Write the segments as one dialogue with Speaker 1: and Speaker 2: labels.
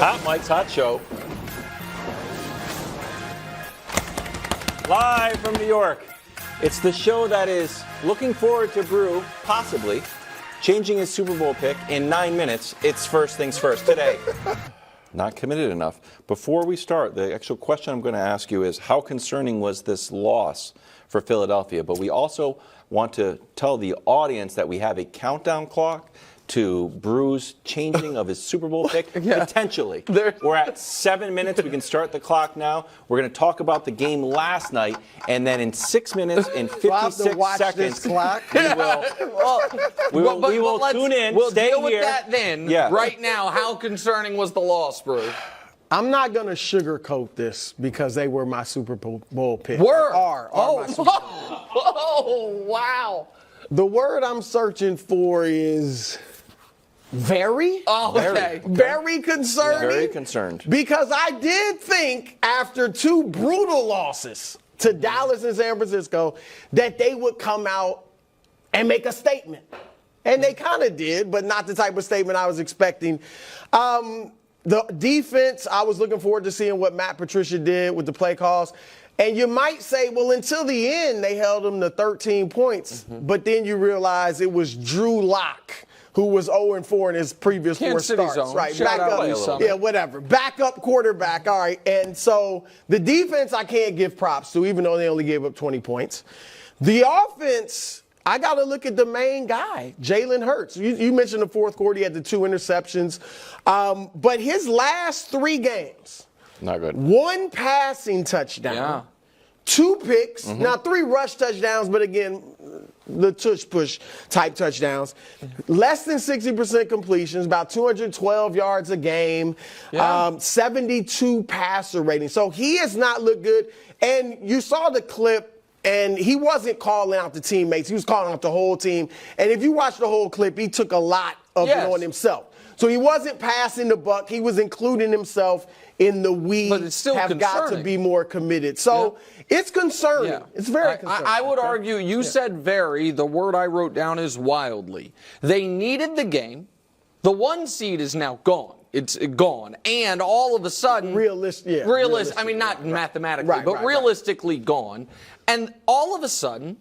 Speaker 1: Hot Mike's Hot Show. Live from New York. It's the show that is looking forward to Brou, possibly, changing his Super Bowl pick in 9 minutes. It's first things first today. Not committed enough. Before we start, the actual question I'm going to ask you is, how concerning was this loss for Philadelphia? But we also want to tell the audience that we have a countdown clock to Brou's changing of his Super Bowl pick, potentially. We're at 7 minutes. We can start the clock now. We're going to talk about the game last night, and then in 6 minutes and 56 seconds, we will tune in.
Speaker 2: We'll
Speaker 1: stay
Speaker 2: deal with
Speaker 1: here.
Speaker 2: that then.
Speaker 1: Yeah.
Speaker 2: Right now, how concerning was the loss, Brou?
Speaker 3: I'm not going to sugarcoat this because they were my Super Bowl pick.
Speaker 2: Are
Speaker 3: my Super Bowl.
Speaker 2: Oh, wow.
Speaker 3: The word I'm searching for is very.
Speaker 2: Oh, okay.
Speaker 3: Very concerning.
Speaker 1: Very concerned.
Speaker 3: Because I did think after two brutal losses to Dallas and San Francisco that they would come out and make a statement. And they kind of did, but not the type of statement I was expecting. The defense, I was looking forward to seeing what Matt Patricia did with the play calls. And you might say, well, until the end, they held them to 13 points. But then you realize it was Drew Lock who was 0-4 in his previous four starts.
Speaker 2: Zone.
Speaker 3: Right,
Speaker 2: Shout
Speaker 3: back
Speaker 2: out,
Speaker 3: up. Whatever. Backup quarterback. All right. And so the defense I can't give props to, even though they only gave up 20 points. The offense, I got to look at the main guy, Jalen Hurts. You mentioned the fourth quarter, he had the 2 interceptions. But his last 3 games,
Speaker 1: not good.
Speaker 3: 1 passing touchdown, 2 picks, now 3 rush touchdowns, but again, the tush-push type touchdowns. Less than 60% completions, about 212 yards a game, 72 passer rating. So he has not looked good. And you saw the clip, and he wasn't calling out the teammates. He was calling out the whole team. And if you watch the whole clip, he took a lot of it on himself. So he wasn't passing the buck. He was including himself in the we have got to be more committed. So it's concerning. Yeah. It's very concerning.
Speaker 2: I would argue, you said very. The word I wrote down is wildly. They needed the game. The 1 seed is now gone. It's gone. And all of a sudden,
Speaker 3: realistic.
Speaker 2: I mean, not mathematically, but realistically gone. And all of a sudden,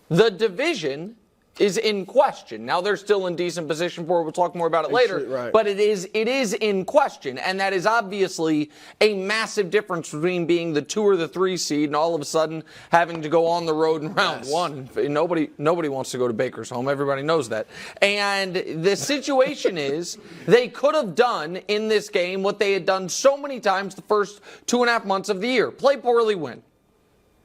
Speaker 2: the division is in question. Now they're still in decent position for it. We'll talk more about it later. But it is in question. And that is obviously a massive difference between being the 2 or the 3 seed and all of a sudden having to go on the road in round 1. Nobody wants to go to Baker's home. Everybody knows that. And the situation is they could have done in this game what they had done so many times the first 2.5 months of the year. Play poorly, win.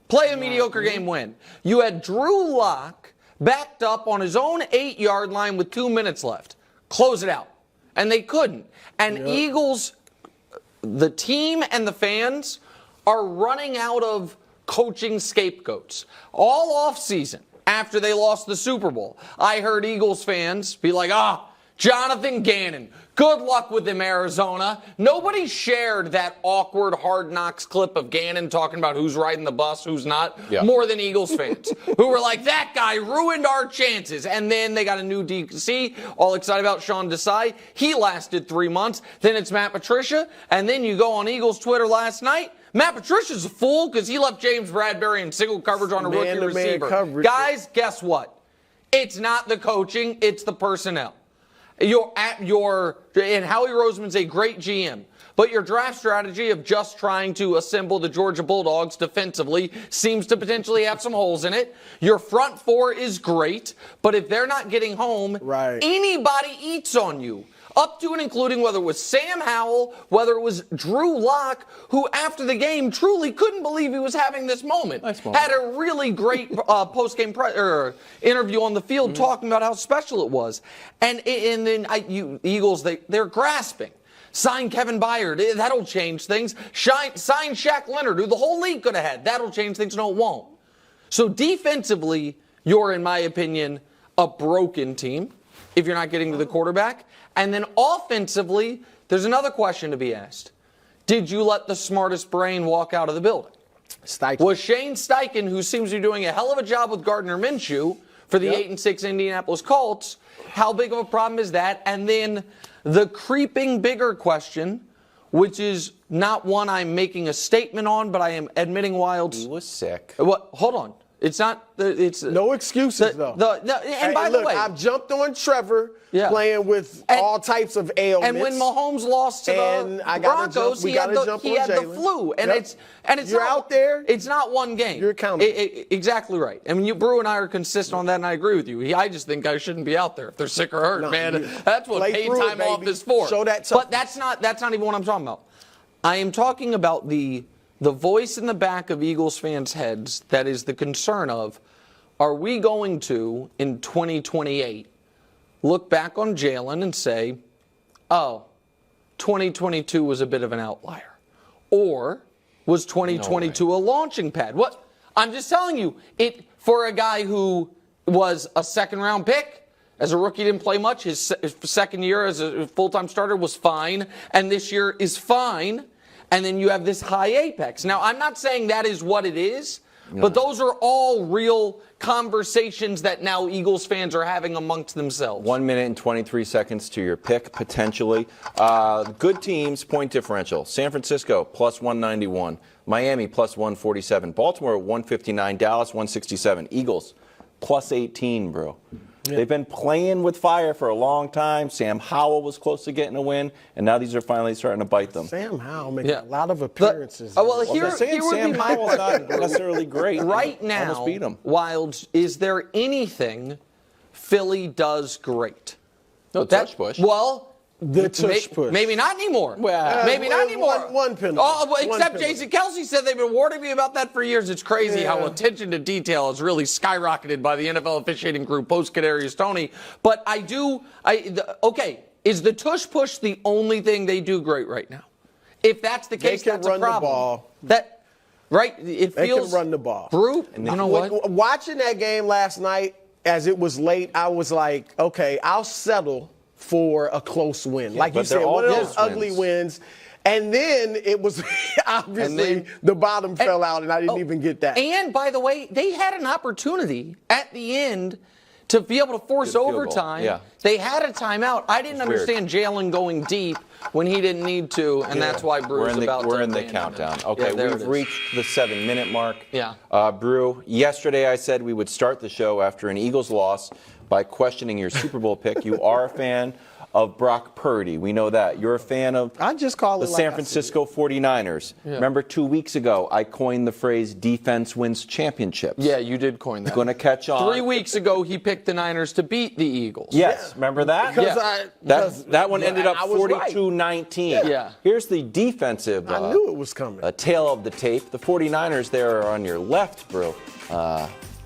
Speaker 2: Play a mediocre game, win. You had Drew Lock backed up on his own 8-yard line with 2 minutes left. Close it out. And they couldn't. And Eagles, the team and the fans are running out of coaching scapegoats. All offseason, after they lost the Super Bowl, I heard Eagles fans be like, Jonathan Gannon, good luck with him, Arizona. Nobody shared that awkward Hard Knocks clip of Gannon talking about who's riding the bus, who's not, more than Eagles fans, who were like, that guy ruined our chances. And then they got a new DC, all excited about Sean Desai. He lasted 3 months. Then it's Matt Patricia. And then you go on Eagles Twitter last night. Matt Patricia's a fool because he left James Bradbury in single coverage on a rookie receiver. Guys, guess what? It's not the coaching, it's the personnel. And Howie Roseman's a great GM, but your draft strategy of just trying to assemble the Georgia Bulldogs defensively seems to potentially have some holes in it. Your front 4 is great, but if they're not getting home, anybody eats on you. Up to and including whether it was Sam Howell, whether it was Drew Lock, who after the game truly couldn't believe he was having this moment. Had a really great post-game interview on the field talking about how special it was. And then Eagles, they're grasping. Sign Kevin Byard. That'll change things. Sign Shaq Leonard, who the whole league could have had. That'll change things. No, it won't. So defensively, you're, in my opinion, a broken team if you're not getting to the quarterback. And then offensively, there's another question to be asked. Did you let the smartest brain walk out of the building? Was Shane Steichen, who seems to be doing a hell of a job with Gardner Minshew for the 8-6 Indianapolis Colts, how big of a problem is that? And then the creeping bigger question, which is not one I'm making a statement on, but I am admitting Wildes.
Speaker 1: He was sick.
Speaker 2: What? Hold on. It's not. It's
Speaker 3: no excuses though.
Speaker 2: And by the way,
Speaker 3: I've jumped on Trevor playing with all types of ailments.
Speaker 2: And when Mahomes lost to the Broncos, he had the flu, and it's
Speaker 3: you're
Speaker 2: not,
Speaker 3: out there.
Speaker 2: It's not one game.
Speaker 3: You're accountable.
Speaker 2: Exactly right. I mean, Brou and I are consistent on that, and I agree with you. I just think I shouldn't be out there if they're sick or hurt, man. That's what paid time off is for.
Speaker 3: Show that.
Speaker 2: But that's not even what I'm talking about. I am talking about the voice in the back of Eagles fans' heads that is the concern of, are we going to, in 2028, look back on Jalen and say, oh, 2022 was a bit of an outlier? Or was 2022 a launching pad? What? I'm just telling you, for a guy who was a second-round pick, as a rookie didn't play much, his second year as a full-time starter was fine, and this year is fine. And then you have this high apex. Now, I'm not saying that is what it is, but those are all real conversations that now Eagles fans are having amongst themselves.
Speaker 1: 1 minute and 23 seconds to your pick, potentially. Good teams, point differential. San Francisco, plus 191. Miami, plus 147. Baltimore, 159. Dallas, 167. Eagles, plus 18, bro. Yeah. They've been playing with fire for a long time. Sam Howell was close to getting a win, and now these are finally starting to bite them.
Speaker 3: Sam Howell making a lot of appearances.
Speaker 2: Here would be my
Speaker 1: Howell's not necessarily great.
Speaker 2: Right now,
Speaker 1: almost beat him.
Speaker 2: Wildes, is there anything Philly does great?
Speaker 1: No, touch push.
Speaker 2: Well,
Speaker 3: the tush push.
Speaker 2: Maybe not anymore.
Speaker 3: Maybe
Speaker 2: not anymore.
Speaker 3: One penalty.
Speaker 2: Oh, well, except Jason Kelsey said they've been warning me about that for years. It's crazy how attention to detail has really skyrocketed by the NFL officiating group post-Kadarius Toney. But okay, is the tush push the only thing they do great right now? If that's the case, that's a problem.
Speaker 3: The ball.
Speaker 2: It feels
Speaker 3: they can run the ball.
Speaker 2: Brou, you know what?
Speaker 3: Watching that game last night, as it was late, I was like, okay, I'll settle for a close win. Like you said, one of those ugly wins. And then it was obviously the bottom fell out, and I didn't even get that.
Speaker 2: And by the way, they had an opportunity at the end to be able to force overtime. Yeah. They had a timeout. I didn't understand Jalen going deep when he didn't need to, and that's why Brew's
Speaker 1: We're in the countdown. Okay, we've reached the 7-minute mark.
Speaker 2: Yeah.
Speaker 1: Brou, yesterday I said we would start the show after an Eagles loss by questioning your Super Bowl pick. You are a fan of Brock Purdy. We know that. You're a fan of the San Francisco 49ers. Yeah. Remember 2 weeks ago, I coined the phrase defense wins championships.
Speaker 2: Yeah, you did coin that.
Speaker 1: It's going to catch on.
Speaker 2: 3 weeks ago, he picked the Niners to beat the Eagles.
Speaker 1: Yes, remember that? That one ended up 42-19.
Speaker 2: Yeah.
Speaker 1: Here's the defensive
Speaker 3: I knew it was coming.
Speaker 1: Tail of the tape. The 49ers there are on your left, Brou.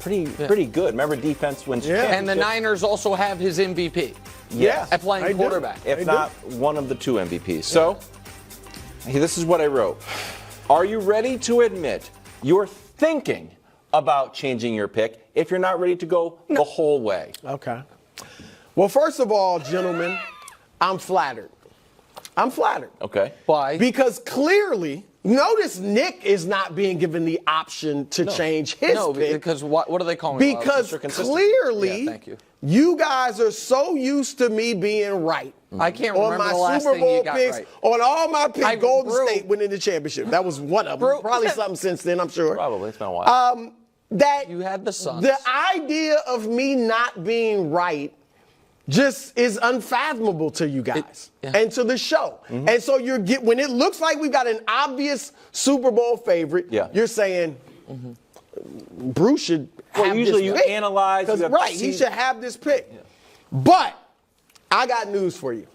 Speaker 1: Pretty good. Remember, defense wins championships.
Speaker 2: And the Niners also have his MVP.
Speaker 1: Yeah.
Speaker 2: At playing quarterback.
Speaker 1: If not one of the 2 MVPs. So, this is what I wrote. Are you ready to admit you're thinking about changing your pick if you're not ready to go the whole way?
Speaker 3: Okay. Well, first of all, gentlemen, I'm flattered.
Speaker 1: Okay.
Speaker 2: Why?
Speaker 3: Because clearly, notice Nick is not being given the option to change his pick.
Speaker 2: No, because what do they call me?
Speaker 3: Because clearly, you guys are so used to me being right.
Speaker 2: I can't remember the last
Speaker 3: Super Bowl
Speaker 2: thing you got
Speaker 3: picks,
Speaker 2: right.
Speaker 3: On all my picks, Golden State winning the championship. That was one of them. Probably something since then, I'm sure.
Speaker 1: Probably. It's been a while.
Speaker 3: That
Speaker 2: you had the Suns.
Speaker 3: The idea of me not being right just is unfathomable to you guys and to the show. Mm-hmm. And so when it looks like we've got an obvious Super Bowl favorite, you're saying Brou should have
Speaker 1: usually
Speaker 3: this
Speaker 1: you
Speaker 3: pick.
Speaker 1: Analyze.
Speaker 3: He should have this pick. Yeah. But I got news for you.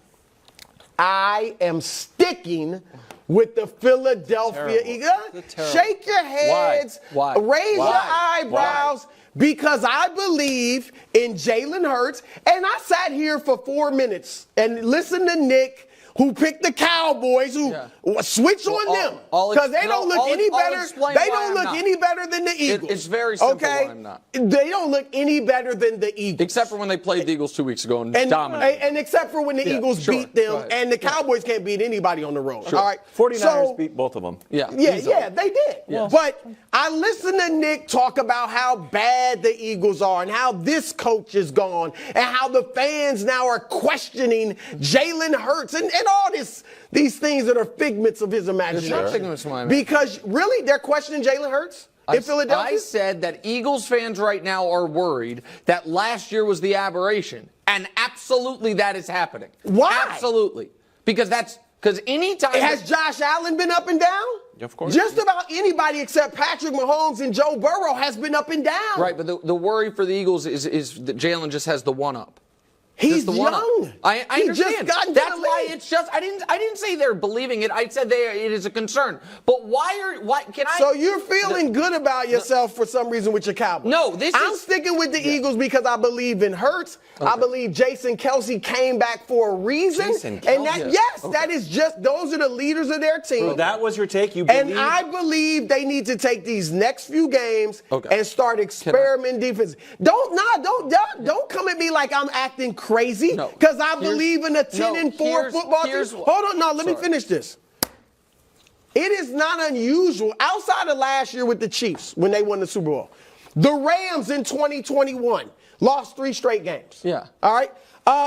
Speaker 3: I am sticking with the Philadelphia Eagles. Shake your heads.
Speaker 2: Why?
Speaker 3: Raise your eyebrows. Why? Because I believe in Jalen Hurts, and I sat here for 4 minutes and listened to Nick, who picked the Cowboys, who switch on them because they don't look any better. They don't look any better than the Eagles.
Speaker 2: It's very simple why I'm not.
Speaker 3: They don't look any better than the Eagles,
Speaker 2: except for when they played the Eagles 2 weeks ago and dominated.
Speaker 3: And except for when the Eagles beat them, and the Cowboys can't beat anybody on the road.
Speaker 1: Sure.
Speaker 3: All right,
Speaker 1: 49ers beat both of them.
Speaker 3: Yeah, they did. Yeah. But I listened to Nick talk about how bad the Eagles are and how this coach is gone and how the fans now are questioning Jalen Hurts. And saying all these things that are figments of his imagination.
Speaker 2: It's not figments of my imagination.
Speaker 3: Because really, they're questioning Jalen Hurts in Philadelphia?
Speaker 2: I said that Eagles fans right now are worried that last year was the aberration. And absolutely that is happening.
Speaker 3: Why?
Speaker 2: Absolutely. Because anytime.
Speaker 3: Has Josh Allen been up and down?
Speaker 1: Of course.
Speaker 3: Just about anybody except Patrick Mahomes and Joe Burrow has been up and down.
Speaker 2: Right, but the worry for the Eagles is that Jalen just has the one-up.
Speaker 3: He's
Speaker 2: young.
Speaker 3: I
Speaker 2: understand.
Speaker 3: Just got into
Speaker 2: That's
Speaker 3: the
Speaker 2: why
Speaker 3: league.
Speaker 2: it's just. I didn't say they're believing it. I said it is a concern. But why can I?
Speaker 3: So you're feeling good about yourself for some reason with your Cowboys?
Speaker 2: No,
Speaker 3: I'm sticking with the Eagles because I believe in Hurts. Okay. I believe Jason Kelce came back for a reason. And that is just those are the leaders of their team.
Speaker 1: So that was your take. You believe?
Speaker 3: And I believe they need to take these next few games and start experimenting defense. Don't come at me like I'm acting crazy.
Speaker 2: No.
Speaker 3: Because I believe in a 10-4 football team. Hold on, let me finish this. It is not unusual, outside of last year with the Chiefs when they won the Super Bowl. The Rams in 2021 lost 3 straight games.
Speaker 2: Yeah.
Speaker 3: All right?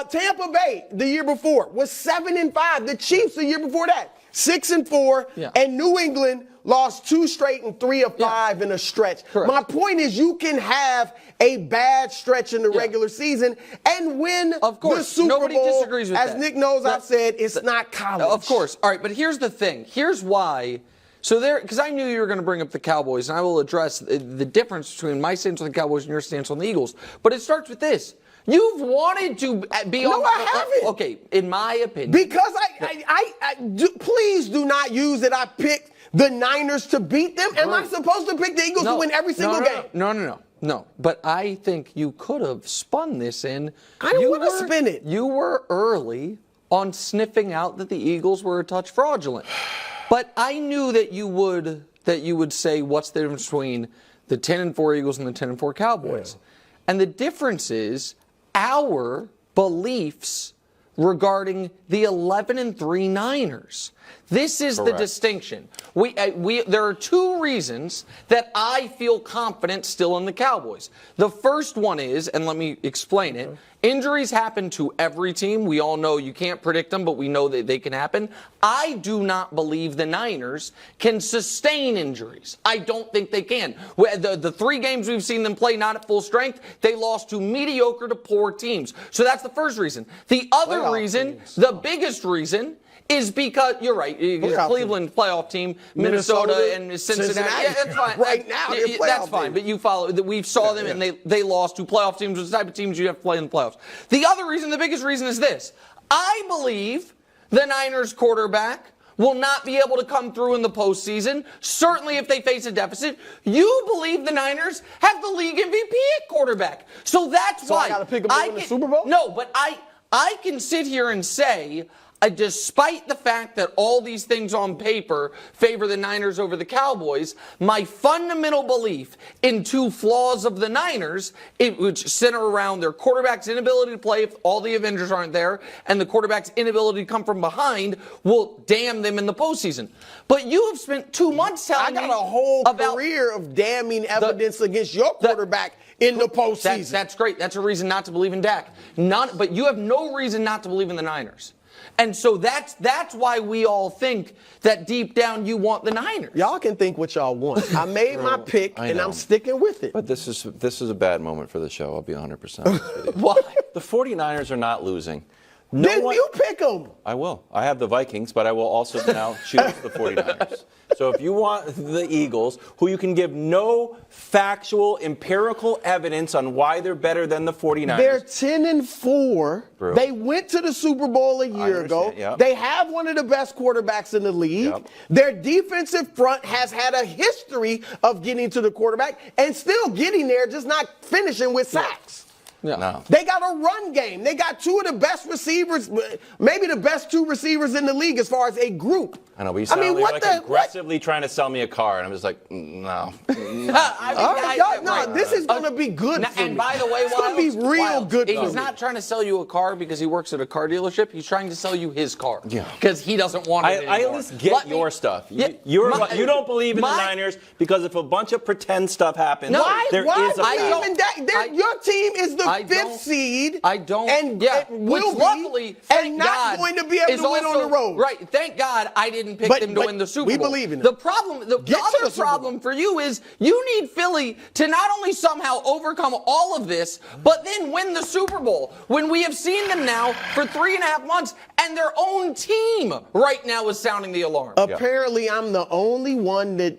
Speaker 3: Tampa Bay the year before was 7-5. The Chiefs the year before that, 6-4.
Speaker 2: Yeah.
Speaker 3: And New England lost 2 straight and 3 of 5 in a stretch.
Speaker 2: Correct.
Speaker 3: My point is you can have a bad stretch in the regular season and win the Super
Speaker 2: Nobody
Speaker 3: Bowl.
Speaker 2: disagrees with
Speaker 3: As
Speaker 2: that.
Speaker 3: Nick knows, I've said it's not college.
Speaker 2: Of course. All right, but here's the thing. Here's why. So because I knew you were going to bring up the Cowboys, and I will address the difference between my stance on the Cowboys and your stance on the Eagles. But it starts with this. You've wanted to be on.
Speaker 3: No, I haven't.
Speaker 2: Okay, in my opinion.
Speaker 3: Because please do not use that I picked the Niners to beat them. Am I supposed to pick the Eagles to win every single game?
Speaker 2: No. But I think you could have spun this in.
Speaker 3: I don't want to spin it.
Speaker 2: You were early on sniffing out that the Eagles were a touch fraudulent. But I knew that you would say what's the difference between the 10-4 Eagles and the 10-4 Cowboys. Yeah. And the difference is our beliefs regarding the 11-3 Niners. This is the distinction. There are 2 reasons that I feel confident still in the Cowboys. The first one is, and let me explain it, injuries happen to every team. We all know you can't predict them, but we know that they can happen. I do not believe the Niners can sustain injuries. I don't think they can. The 3 games we've seen them play not at full strength, they lost to mediocre to poor teams. So that's the first reason. The other reason, the biggest reason, is because you're right. Cleveland playoff team, Minnesota and Cincinnati. Yeah, that's fine.
Speaker 3: Right now,
Speaker 2: that's fine. But you follow. We saw them, and they lost to playoff teams. The type of teams you have to play in the playoffs. The other reason, the biggest reason, is this: I believe the Niners quarterback will not be able to come through in the postseason. Certainly, if they face a deficit, you believe the Niners have the league MVP at quarterback. So that's why
Speaker 3: I got to pick them to win the Super Bowl.
Speaker 2: No, but I can sit here and say, despite the fact that all these things on paper favor the Niners over the Cowboys, my fundamental belief in 2 flaws of the Niners, which center around their quarterback's inability to play if all the Avengers aren't there, and the quarterback's inability to come from behind, will damn them in the postseason. But you have spent 2 months telling me
Speaker 3: I got a whole career of damning evidence against your quarterback in the postseason.
Speaker 2: That's great. That's a reason not to believe in Dak. But you have no reason not to believe in the Niners. And so that's why we all think that deep down you want the Niners.
Speaker 3: Y'all can think what y'all want. I made my pick, and I'm sticking with it.
Speaker 1: But this is a bad moment for the show. I'll be 100%.
Speaker 2: Why?
Speaker 1: The 49ers are not losing.
Speaker 3: You pick them.
Speaker 1: I will. I have the Vikings, but I will also now choose the 49ers. So if you want the Eagles, who you can give no factual, empirical evidence on why they're better than the 49ers.
Speaker 3: They're 10-4.
Speaker 1: Brou.
Speaker 3: They went to the Super Bowl a year ago.
Speaker 1: Yep.
Speaker 3: They have one of the best quarterbacks in the league.
Speaker 1: Yep.
Speaker 3: Their defensive front has had a history of getting to the quarterback and still getting there, just not finishing with sacks.
Speaker 2: Yeah.
Speaker 1: No.
Speaker 3: They got a run game. They got 2 of the best receivers, maybe the best 2 receivers in the league as far as a group.
Speaker 1: I know, but you sound aggressively trying to sell me a car, and I'm just like, no.
Speaker 3: This is going to be good for me.
Speaker 2: And by the way,
Speaker 3: it's going to be real good for me.
Speaker 2: He's not trying to sell you a car because he works at a car dealership. He's trying to sell you his car.
Speaker 1: Yeah.
Speaker 2: Because he doesn't want it anymore.
Speaker 1: I at least get your stuff. You don't believe in the Niners because if a bunch of pretend stuff happens, there is a
Speaker 3: your team is the fifth seed.
Speaker 2: I don't.
Speaker 3: And
Speaker 2: yeah.
Speaker 3: will
Speaker 2: Which luckily,
Speaker 3: be,
Speaker 2: thank
Speaker 3: and not
Speaker 2: God,
Speaker 3: going to be able to win on the road.
Speaker 2: Right. Thank God I didn't pick them to win the Super Bowl.
Speaker 3: We believe in them.
Speaker 2: The problem, the other problem for you is you need Philly to not only somehow overcome all of this, but then win the Super Bowl. When we have seen them now for 3.5 months, and their own team right now is sounding the alarm.
Speaker 3: Apparently, I'm the only one that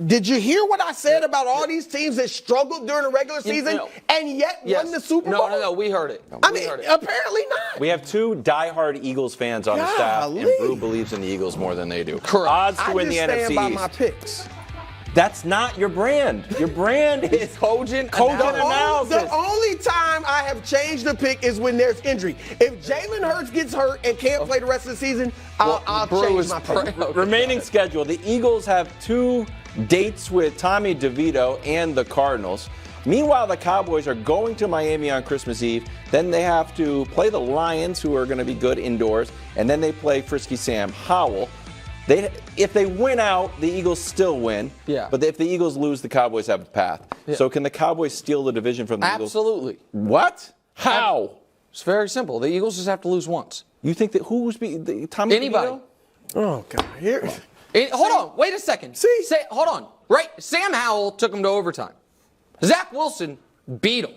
Speaker 3: did you hear what I said about all these teams that struggled during the regular season and yet won the Super Bowl?
Speaker 2: No, we heard it.
Speaker 3: Apparently not.
Speaker 1: We have 2 diehard Eagles fans on the staff, and Brou believes in the Eagles more than they do.
Speaker 2: Correct.
Speaker 1: Odds to win the NFC East.
Speaker 3: I just stand by my picks.
Speaker 1: That's not your brand. Your brand is
Speaker 2: cogent
Speaker 1: analysis.
Speaker 3: The only time I have changed the pick is when there's injury. If Jalen Hurts gets hurt and can't play the rest of the season, I'll change my pick.
Speaker 1: Remaining schedule. The Eagles have 2 dates with Tommy DeVito and the Cardinals. Meanwhile, the Cowboys are going to Miami on Christmas Eve. Then they have to play the Lions, who are going to be good indoors. And then they play Frisky Sam Howell. If they win out, the Eagles still win.
Speaker 2: Yeah.
Speaker 1: But if the Eagles lose, the Cowboys have a path. Yeah. So can the Cowboys steal the division from the Eagles?
Speaker 2: Absolutely.
Speaker 1: What? How?
Speaker 2: It's very simple. The Eagles just have to lose once.
Speaker 1: You think that who's Tommy
Speaker 2: Anybody.
Speaker 1: DeVito?
Speaker 3: Oh, God. Here.
Speaker 2: Hold on. Wait a second. Hold on. Right. Sam Howell took him to overtime. Zach Wilson beat him.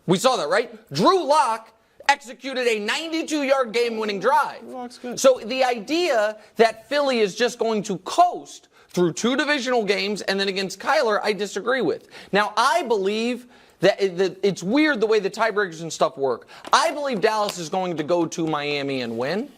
Speaker 2: We saw that, right? Drew Lock executed a 92-yard game-winning drive. So the idea that Philly is just going to coast through 2 divisional games and then against Kyler, I disagree with. Now, I believe that it's weird the way the tiebreakers and stuff work. I believe Dallas is going to go to Miami and win.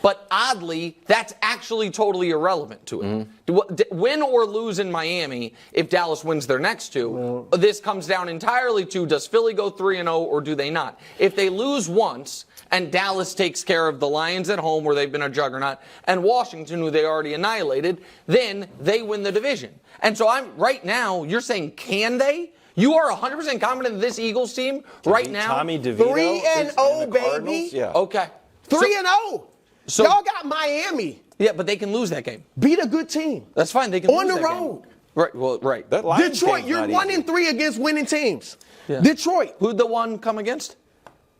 Speaker 2: But oddly, that's actually totally irrelevant to it. Win or lose in Miami, if Dallas wins their next 2, this comes down entirely to, does Philly go 3-0 or do they not? If they lose once and Dallas takes care of the Lions at home, where they've been a juggernaut, and Washington, who they already annihilated, then they win the division. And so right now, you're saying, can they? You are 100% confident in this Eagles team right now?
Speaker 1: Tommy DeVito
Speaker 3: 3-0, baby.
Speaker 1: Yeah.
Speaker 2: Okay.
Speaker 3: 3-0. So, y'all got Miami.
Speaker 2: Yeah, but they can lose that game.
Speaker 3: Beat a good team.
Speaker 2: That's fine. They can lose
Speaker 3: on the
Speaker 2: that
Speaker 3: road.
Speaker 2: Game. Right. Well, right.
Speaker 3: Detroit, you're 1-3 against winning teams. Yeah. Detroit.
Speaker 2: Who'd the one come against?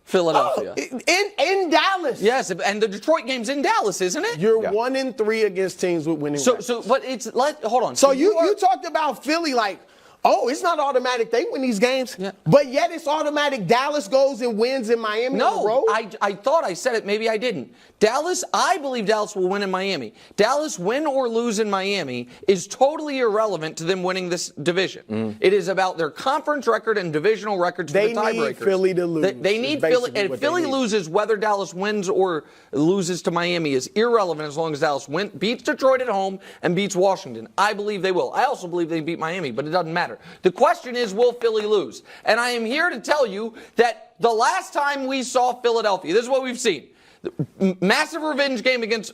Speaker 2: Philadelphia.
Speaker 3: In Dallas.
Speaker 2: Yes, and the Detroit game's in Dallas, isn't it?
Speaker 3: You're 1-3 against teams with winning records.
Speaker 2: But it's hold on.
Speaker 3: So you talked about Philly like, oh, it's not automatic they win these games, but yet it's automatic Dallas goes and wins in Miami on the road?
Speaker 2: I thought I said it. Maybe I didn't. Dallas, I believe Dallas will win in Miami. Dallas, win or lose in Miami, is totally irrelevant to them winning this division. It is about their conference record and divisional records for the tiebreakers.
Speaker 3: They need Philly to lose.
Speaker 2: They need Philly. And if Philly loses, whether Dallas wins or loses to Miami is irrelevant as long as Dallas beats Detroit at home and beats Washington. I believe they will. I also believe they beat Miami, but it doesn't matter. The question is, will Philly lose? And I am here to tell you that the last time we saw Philadelphia, this is what we've seen. Massive revenge game against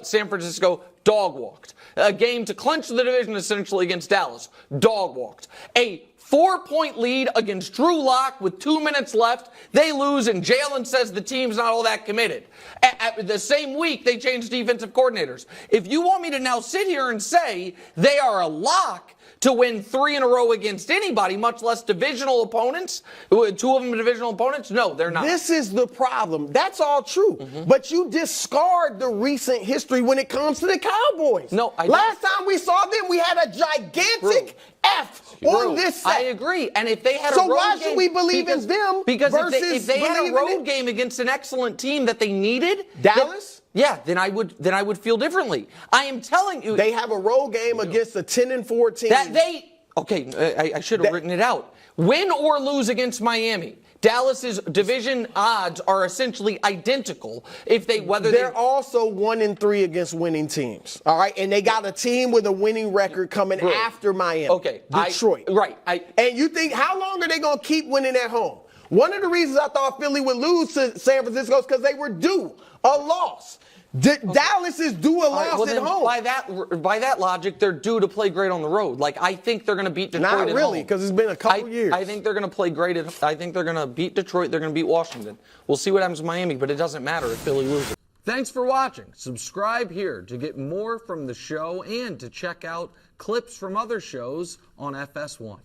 Speaker 2: San Francisco, dog walked. A game to clinch the division essentially against Dallas, dog walked. A 4-point lead against Drew Lock with 2 minutes left. They lose, and Jalen says the team's not all that committed. At the same week, they changed defensive coordinators. If you want me to now sit here and say they are a lock to win 3 in a row against anybody, much less divisional opponents, 2 of them are divisional opponents, no, they're not.
Speaker 3: This is the problem. That's all true. But you discard the recent history when it comes to the Cowboys.
Speaker 2: No,
Speaker 3: Last time we saw them, we had a gigantic F on this set.
Speaker 2: I agree. And if they had a road game...
Speaker 3: So why should we believe in them
Speaker 2: because
Speaker 3: versus
Speaker 2: if they had a road game against an excellent team that they needed...
Speaker 3: Dallas?
Speaker 2: Then I would feel differently. I am telling you...
Speaker 3: They have a road game against a 10-4 team.
Speaker 2: I should have written it out. Win or lose against Miami. Dallas's division odds are essentially identical
Speaker 3: they're also 1-3 against winning teams. All right, and they got a team with a winning record coming after Miami.
Speaker 2: Okay,
Speaker 3: Detroit. And you think how long are they going to keep winning at home? One of the reasons I thought Philly would lose to San Francisco is because they were due a loss. Dallas is due a loss at home.
Speaker 2: By that logic, they're due to play great on the road. Like, I think they're going to beat Detroit at home.
Speaker 3: Not really, because it's been a couple years.
Speaker 2: I think they're going to play great. I think they're going to beat Detroit. They're going to beat Washington. We'll see what happens in Miami, but it doesn't matter if Philly loses. Thanks for watching. Subscribe here to get more from the show and to check out clips from other shows on FS1.